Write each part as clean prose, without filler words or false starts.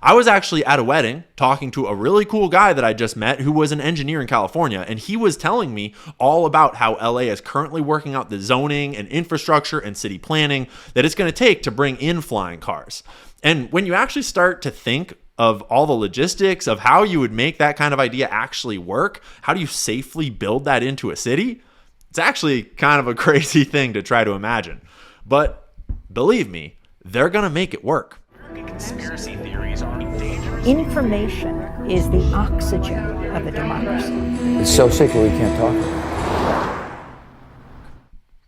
I was actually at a wedding talking to a really cool guy that I just met who was an engineer in California, and he was telling me all about how LA is currently working out the zoning and infrastructure and city planning that it's going to take to bring in flying cars. And when you actually start to think of all the logistics of how you would make that kind of idea actually work, how do you safely build that into a city? It's actually kind of a crazy thing to try to imagine. But believe me, they're going to make it work. Conspiracy theories are dangerous. Information is the oxygen of a democracy. It's so secret we can't talk.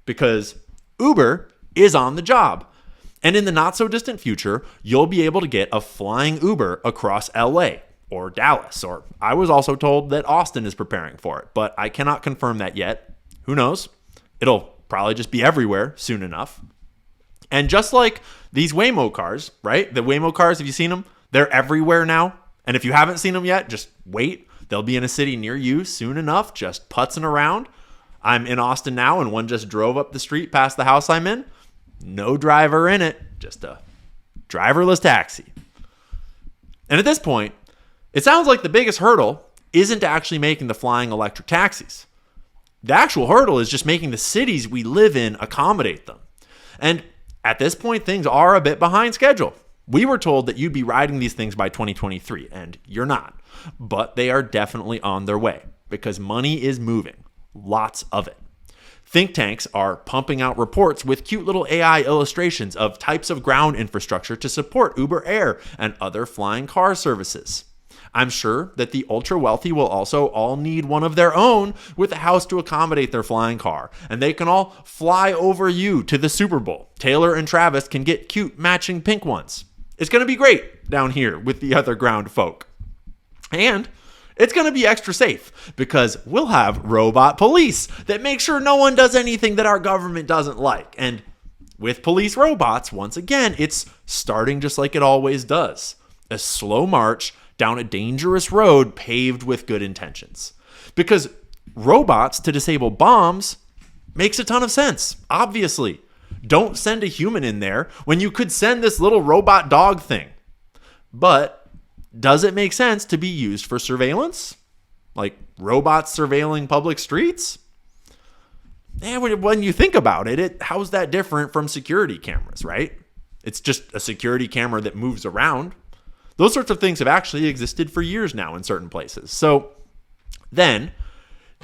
Because Uber is on the job. And in the not so distant future, you'll be able to get a flying Uber across LA or Dallas, or I was also told that Austin is preparing for it, but I cannot confirm that yet. Who knows? It'll probably just be everywhere soon enough. And just like these Waymo cars, right? The Waymo cars, have you seen them? They're everywhere now. And if you haven't seen them yet, just wait. They'll be in a city near you soon enough, just putzing around. I'm in Austin now, and one just drove up the street past the house I'm in. No driver in it, just a driverless taxi. And at this point, it sounds like the biggest hurdle isn't actually making the flying electric taxis. The actual hurdle is just making the cities we live in accommodate them. And at this point, things are a bit behind schedule. We were told that you'd be riding these things by 2023, and you're not. But they are definitely on their way because money is moving. Lots of it. Think tanks are pumping out reports with cute little AI illustrations of types of ground infrastructure to support Uber Air and other flying car services. I'm sure that the ultra wealthy will also all need one of their own with a house to accommodate their flying car, and they can all fly over you to the Super Bowl. Taylor and Travis can get cute matching pink ones. It's going to be great down here with the other ground folk. And it's going to be extra safe because we'll have robot police that make sure no one does anything that our government doesn't like. And with police robots, once again, it's starting just like it always does. A slow march down a dangerous road paved with good intentions. Because robots to disable bombs makes a ton of sense, obviously. Don't send a human in there when you could send this little robot dog thing. But does it make sense to be used for surveillance? Like robots surveilling public streets? When you think about it, how's that different from security cameras, right? It's just a security camera that moves around. Those sorts of things have actually existed for years now in certain places. So then,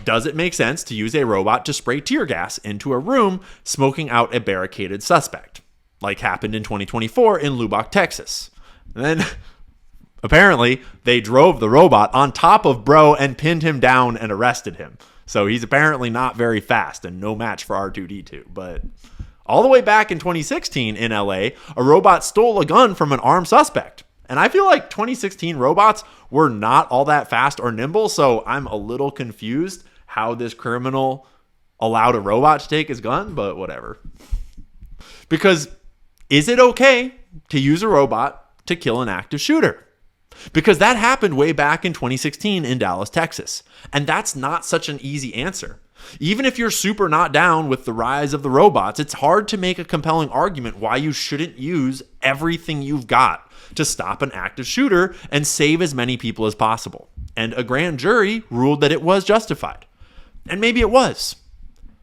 does it make sense to use a robot to spray tear gas into a room smoking out a barricaded suspect, like happened in 2024 in Lubbock, Texas? And then apparently they drove the robot on top of bro and pinned him down and arrested him. So he's apparently not very fast and no match for R2-D2. But all the way back in 2016 in LA, a robot stole a gun from an armed suspect. And I feel like 2016 robots were not all that fast or nimble, so I'm a little confused how this criminal allowed a robot to take his gun, but whatever. Because is it okay to use a robot to kill an active shooter? Because that happened way back in 2016 in Dallas, Texas. And that's not such an easy answer. Even if you're super not down with the rise of the robots, it's hard to make a compelling argument why you shouldn't use everything you've got to stop an active shooter and save as many people as possible. And a grand jury ruled that it was justified. And maybe it was.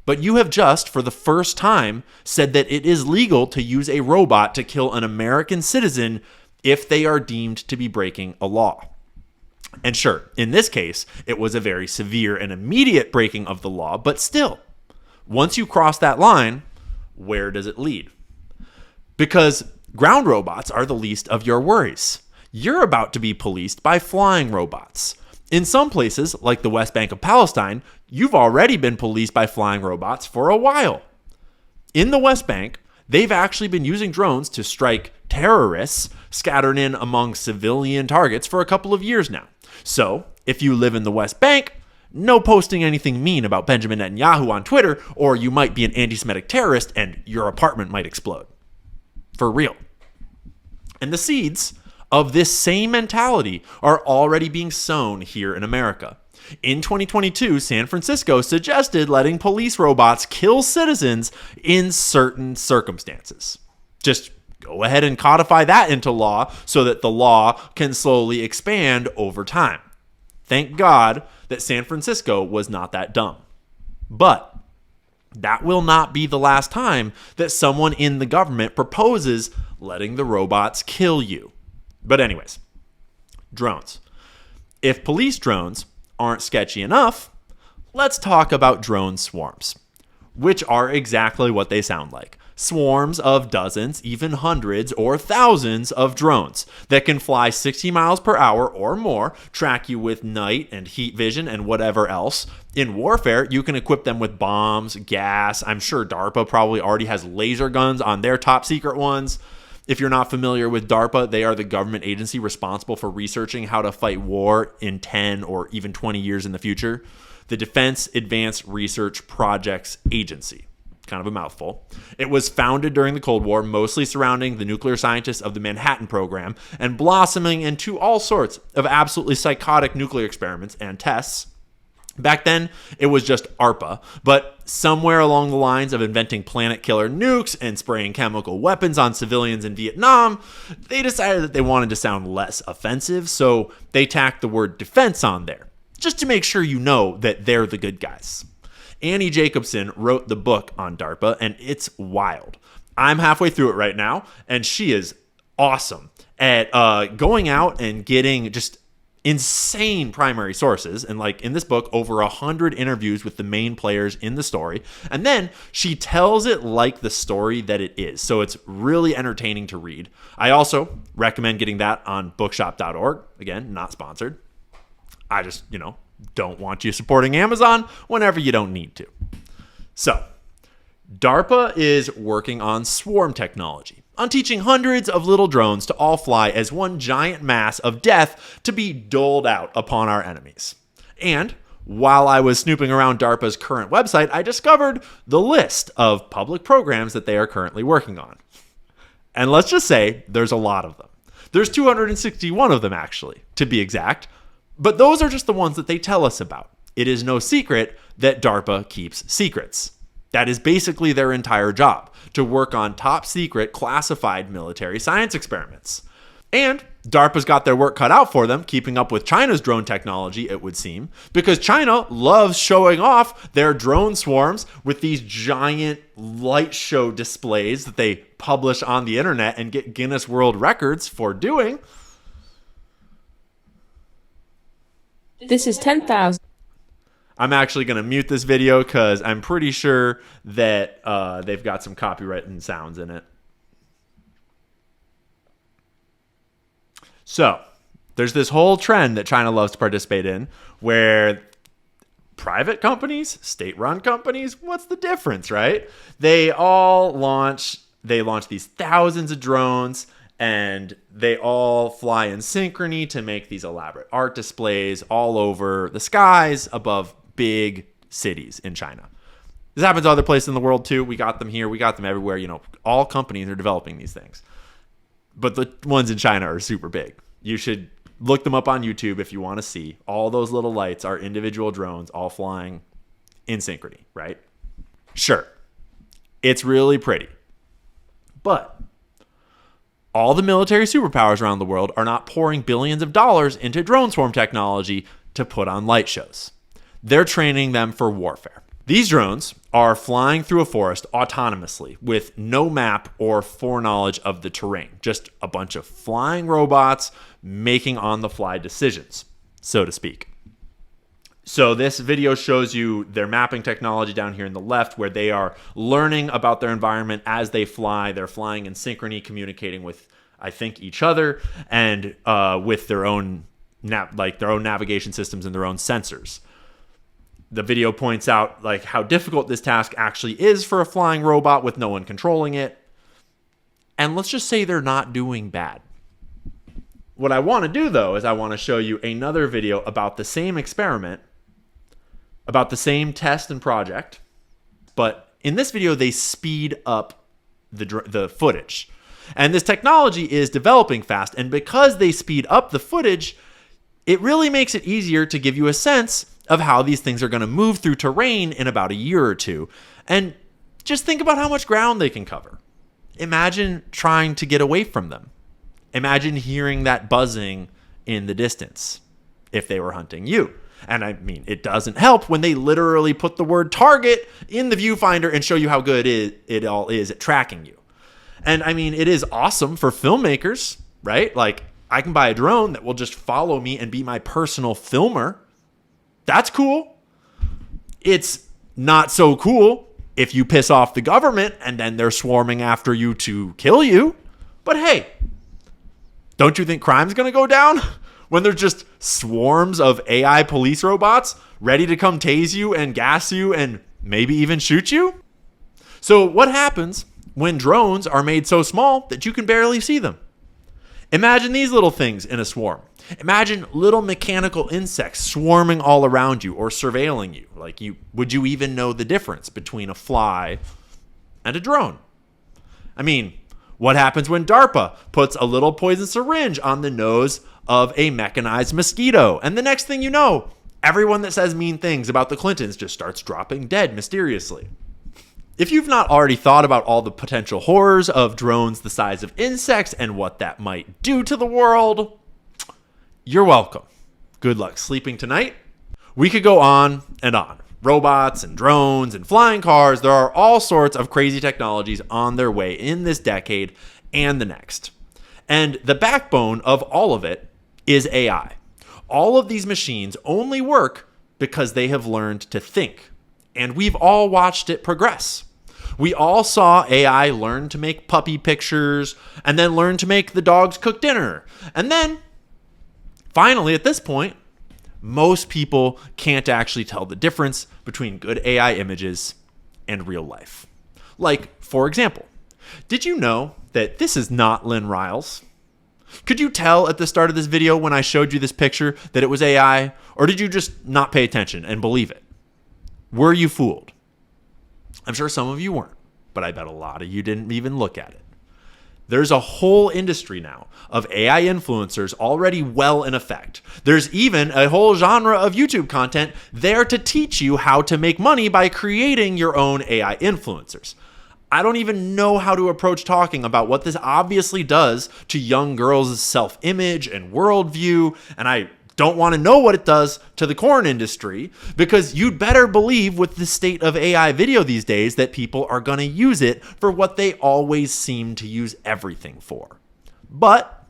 But you have just, for the first time, said that it is legal to use a robot to kill an American citizen if they are deemed to be breaking a law. And sure, in this case, it was a very severe and immediate breaking of the law, but still, once you cross that line, where does it lead? Because ground robots are the least of your worries. You're about to be policed by flying robots. In some places, like the West Bank of Palestine, you've already been policed by flying robots for a while. In the West Bank, they've actually been using drones to strike terrorists scattered in among civilian targets for a couple of years now. So, if you live in the West Bank, no posting anything mean about Benjamin Netanyahu on Twitter, or you might be an anti-Semitic terrorist and your apartment might explode. For real. And the seeds of this same mentality are already being sown here in America. In 2022, San Francisco suggested letting police robots kill citizens in certain circumstances. Just go ahead and codify that into law so that the law can slowly expand over time. Thank God that San Francisco was not that dumb. But that will not be the last time that someone in the government proposes letting the robots kill you. But anyways, drones. If police drones aren't sketchy enough, let's talk about drone swarms, which are exactly what they sound like. Swarms of dozens, even hundreds or thousands of drones that can fly 60 miles per hour or more, track you with night and heat vision and whatever else. In warfare, you can equip them with bombs, gas. I'm sure DARPA probably already has laser guns on their top secret ones. If you're not familiar with DARPA, they are the government agency responsible for researching how to fight war in 10 or even 20 years in the future. The Defense Advanced Research Projects Agency. Kind of a mouthful. It was founded during the Cold War, mostly surrounding the nuclear scientists of the Manhattan Program and blossoming into all sorts of absolutely psychotic nuclear experiments and tests. Back then, it was just ARPA, but somewhere along the lines of inventing planet-killer nukes and spraying chemical weapons on civilians in Vietnam, they decided that they wanted to sound less offensive, so they tacked the word defense on there, just to make sure you know that they're the good guys. Annie Jacobson wrote the book on DARPA, and it's wild. I'm halfway through it right now, and she is awesome at going out and getting just insane primary sources. And like in this book, over 100 interviews with the main players in the story. And then she tells it like the story that it is. So it's really entertaining to read. I also recommend getting that on bookshop.org. Again, not sponsored. I just, don't want you supporting Amazon whenever you don't need to. So, DARPA is working on swarm technology, on teaching hundreds of little drones to all fly as one giant mass of death to be doled out upon our enemies. And while I was snooping around DARPA's current website, I discovered the list of public programs that they are currently working on. And let's just say there's a lot of them. There's 261 of them, actually, to be exact. But those are just the ones that they tell us about. It is no secret that DARPA keeps secrets. That is basically their entire job, to work on top secret classified military science experiments. And DARPA's got their work cut out for them, keeping up with China's drone technology, it would seem, because China loves showing off their drone swarms with these giant light show displays that they publish on the internet and get Guinness World Records for doing. This is 10,000. I'm actually going to mute this video because I'm pretty sure that they've got some copyright and sounds in it. So there's this whole trend that China loves to participate in where private companies, state-run companies, what's the difference, right? They launch these thousands of drones, and they all fly in synchrony to make these elaborate art displays all over the skies above big cities in China. This happens other places in the world too. We got them here. We got them everywhere. All companies are developing these things. But the ones in China are super big. You should look them up on YouTube if you want to see. All those little lights are individual drones all flying in synchrony, right? Sure, it's really pretty. But all the military superpowers around the world are not pouring billions of dollars into drone swarm technology to put on light shows. They're training them for warfare. These drones are flying through a forest autonomously with no map or foreknowledge of the terrain. Just a bunch of flying robots making on-the-fly decisions, so to speak. So this video shows you their mapping technology down here in the left, where they are learning about their environment as they fly. They're flying in synchrony, communicating with, I think, each other and with their own navigation systems and their own sensors. The video points out how difficult this task actually is for a flying robot with no one controlling it. And let's just say they're not doing bad. What I want to do, though, is I want to show you another video about the same experiment, about the same test and project, but in this video, they speed up the footage. And this technology is developing fast, and because they speed up the footage, it really makes it easier to give you a sense of how these things are going to move through terrain in about a year or two. And just think about how much ground they can cover. imagine trying to get away from them. Imagine hearing that buzzing in the distance if they were hunting you. And I mean, it doesn't help when they literally put the word target in the viewfinder and show you how good it all is at tracking you. And I mean, it is awesome for filmmakers, right? Like, I can buy a drone that will just follow me and be my personal filmer. That's cool. It's not so cool if you piss off the government and then they're swarming after you to kill you. But hey, don't you think crime's going to go down when there's just swarms of AI police robots ready to come tase you and gas you and maybe even shoot you? So what happens when drones are made so small that you can barely see them? Imagine these little things in a swarm. Imagine little mechanical insects swarming all around you or surveilling you. Would you even know the difference between a fly and a drone? I mean, what happens when DARPA puts a little poison syringe on the nose of a mechanized mosquito? And the next thing you know, everyone that says mean things about the Clintons just starts dropping dead mysteriously. If you've not already thought about all the potential horrors of drones the size of insects and what that might do to the world, you're welcome. Good luck sleeping tonight. We could go on and on. Robots and drones and flying cars. There are all sorts of crazy technologies on their way in this decade and the next. And the backbone of all of it is AI. All of these machines only work because they have learned to think. And we've all watched it progress. We all saw AI learn to make puppy pictures and then learn to make the dogs cook dinner. And then, finally, at this point, most people can't actually tell the difference between good AI images and real life. Like, for example, did you know that this is not Lynn Riles? Could you tell at the start of this video when I showed you this picture that it was AI, or did you just not pay attention and believe it? Were you fooled? I'm sure some of you weren't, but I bet a lot of you didn't even look at it. There's a whole industry now of AI influencers already well in effect. There's even a whole genre of YouTube content there to teach you how to make money by creating your own AI influencers. I don't even know how to approach talking about what this obviously does to young girls' self-image and worldview, and I don't want to know what it does to the corn industry, because you'd better believe with the state of AI video these days that people are going to use it for what they always seem to use everything for. But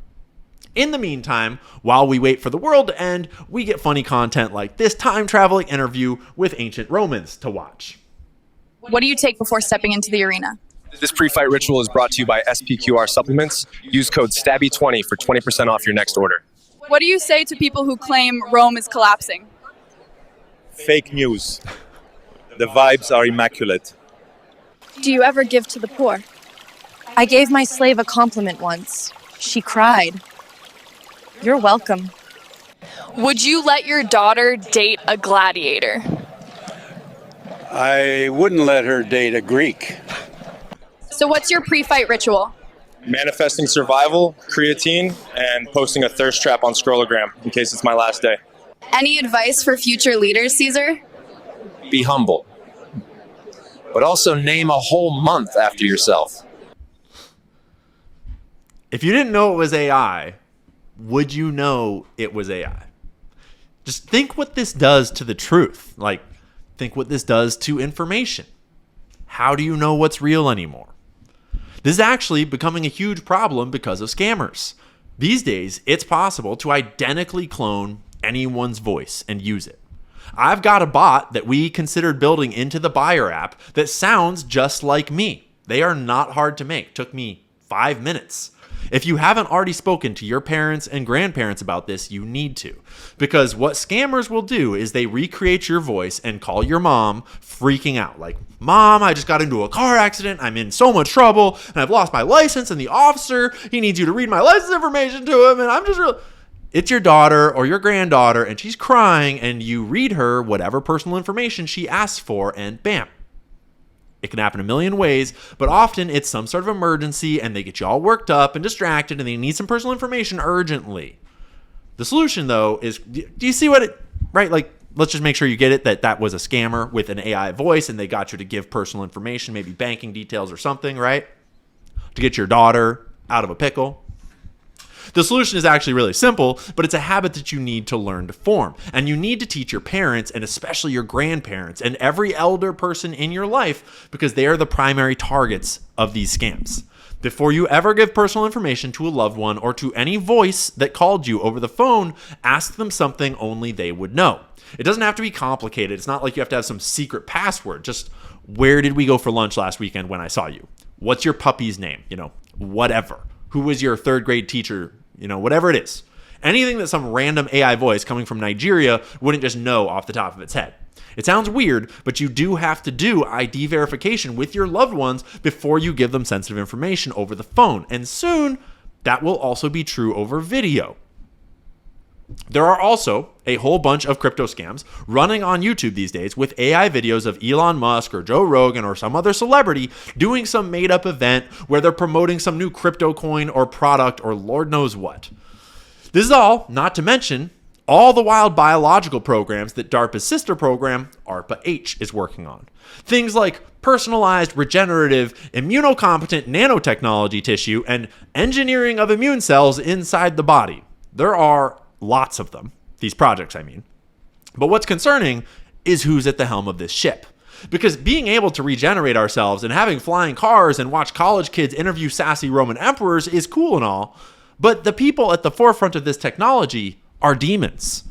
in the meantime, while we wait for the world to end, we get funny content like this time-traveling interview with ancient Romans to watch. What do you take before stepping into the arena? This pre-fight ritual is brought to you by SPQR Supplements. Use code STABBY20 for 20% off your next order. What do you say to people who claim Rome is collapsing? Fake news. The vibes are immaculate. Do you ever give to the poor? I gave my slave a compliment once. She cried. You're welcome. Would you let your daughter date a gladiator? I wouldn't let her date a Greek. So what's your pre-fight ritual? Manifesting survival, creatine, and posting a thirst trap on Scrollogram in case it's my last day. Any advice for future leaders, Caesar? Be humble, but also name a whole month after yourself. If you didn't know it was AI, would you know it was AI? Just think what this does to the truth. Think what this does to information. How do you know what's real anymore? This is actually becoming a huge problem because of scammers. These days, it's possible to identically clone anyone's voice and use it. I've got a bot that we considered building into the Buyer app that sounds just like me. They are not hard to make. Took me 5 minutes. If you haven't already spoken to your parents and grandparents about this, you need to. Because what scammers will do is they recreate your voice and call your mom freaking out. Like, Mom, I just got into a car accident. I'm in so much trouble and I've lost my license, and the officer, he needs you to read my license information to him. And I'm just real. It's your daughter or your granddaughter and she's crying, and you read her whatever personal information she asks for, and bam. It can happen a million ways, but often it's some sort of emergency and they get you all worked up and distracted and they need some personal information urgently. The solution, though, is, do you see what it, right? Let's just make sure you get it, that was a scammer with an AI voice and they got you to give personal information, maybe banking details or something, right? to get your daughter out of a pickle? The solution is actually really simple, but it's a habit that you need to learn to form. And you need to teach your parents, and especially your grandparents, and every elder person in your life, because they are the primary targets of these scams. Before you ever give personal information to a loved one or to any voice that called you over the phone, ask them something only they would know. It doesn't have to be complicated. It's not like you have to have some secret password. Just, where did we go for lunch last weekend when I saw you? What's your puppy's name? Whatever. Who was your third grade teacher? Whatever it is. Anything that some random AI voice coming from Nigeria wouldn't just know off the top of its head. It sounds weird, but you do have to do ID verification with your loved ones before you give them sensitive information over the phone. And soon, that will also be true over video. There are also a whole bunch of crypto scams running on YouTube these days with AI videos of Elon Musk or Joe Rogan or some other celebrity doing some made-up event where they're promoting some new crypto coin or product or Lord knows what. This is all, not to mention, all the wild biological programs that DARPA's sister program, ARPA-H, is working on. Things like personalized, regenerative, immunocompetent nanotechnology tissue and engineering of immune cells inside the body. There are lots of them, these projects I mean. But what's concerning is who's at the helm of this ship. Because being able to regenerate ourselves and having flying cars and watch college kids interview sassy Roman emperors is cool and all, but the people at the forefront of this technology are demons.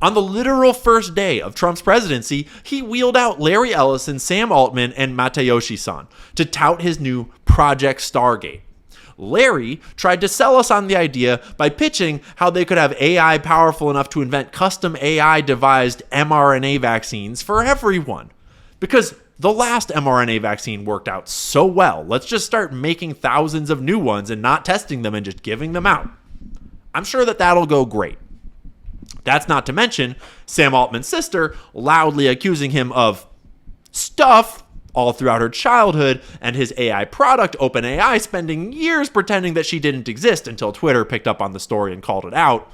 On the literal first day of Trump's presidency, he wheeled out Larry Ellison, Sam Altman, and Matayoshi-san to tout his new Project Stargate. Larry tried to sell us on the idea by pitching how they could have AI powerful enough to invent custom AI-devised mRNA vaccines for everyone. Because the last mRNA vaccine worked out so well, let's just start making thousands of new ones and not testing them and just giving them out. I'm sure that that'll go great. That's not to mention Sam Altman's sister loudly accusing him of stuff all throughout her childhood, and his AI product, OpenAI, spending years pretending that she didn't exist until Twitter picked up on the story and called it out,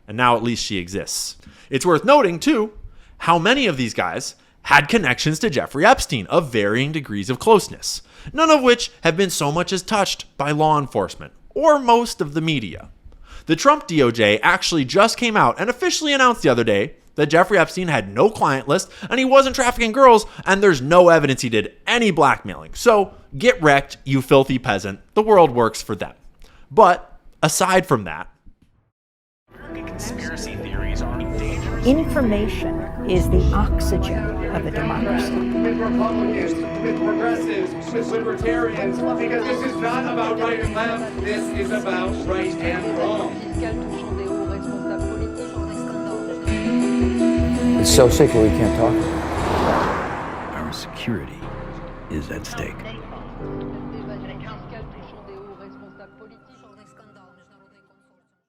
and now at least she exists. It's worth noting, too, how many of these guys had connections to Jeffrey Epstein of varying degrees of closeness, none of which have been so much as touched by law enforcement, or most of the media. The Trump DOJ actually just came out and officially announced the other day that Jeffrey Epstein had no client list and he wasn't trafficking girls, and there's no evidence he did any blackmailing. So get wrecked, you filthy peasant. The world works for them. But aside from that, Conspiracy theories are dangerous. Information is the oxygen of a democracy. With Republicans, with progressives, with libertarians, because this is not about right and left, this is about right and wrong. It's so sacred we can't talk about it. Our security is at stake.